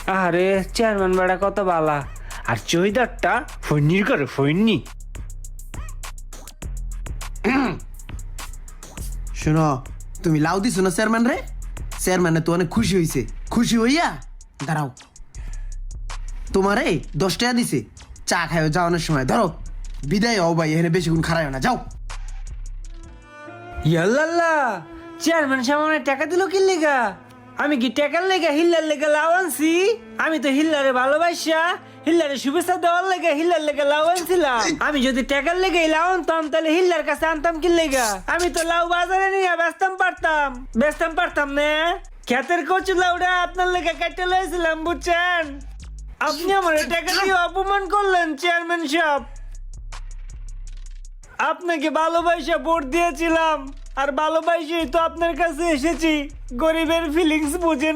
আরে চেয়ারম্যান বেড়া কত বালা, আর চৈদারটা ফৈনির করে ফৈনি। শোনো, তুমি লাউ দিছো না চেয়ারম্যান রে? চেয়ারম্যানে তো অনেক খুশি হইছে। খুশি হইয়া দাঁড়াও, তোমারে 10 টাকা দিছে চা খাইও যাওয়ানোর সময়। ধরো, বিদায় হও ভাই, এখানে বেশিক্ষণ খারাইও না, যাও। ইয়াল্লাল্লাহ, চেয়ারম্যান সামনে টাকা দিল কি লেগা? আমি কি টাকার লেগা হিল্লার লেগা লাউ আনছি? আমি তো হিল্লারে ভালোবাসা, হিল্লারে শুভেচ্ছা দেওয়ার লেগা হিল্লার লেগা লাউ আনছিলাম। আমি যদি টাকার লেগে লাউ আনতাম তাহলে হিল্লার কাছে আনতাম কি লেগা? আমি তো লাউ বাজারে নিয়ে বেচতাম পারতাম না। ক্ষেতের কচু লাউটা আপনার লেগে কেটে লইছিলাম, বুঝছেন? আপনি আমার টাকা দিয়ে অপমান করলেন চেয়ারম্যান সাহেব। আপনাকে ভালোবাসা ভোট দিয়েছিলাম, আর ভালোবাসি তো আপনার কাছে এসেছি। গরিবের ফিলিংস বুঝেন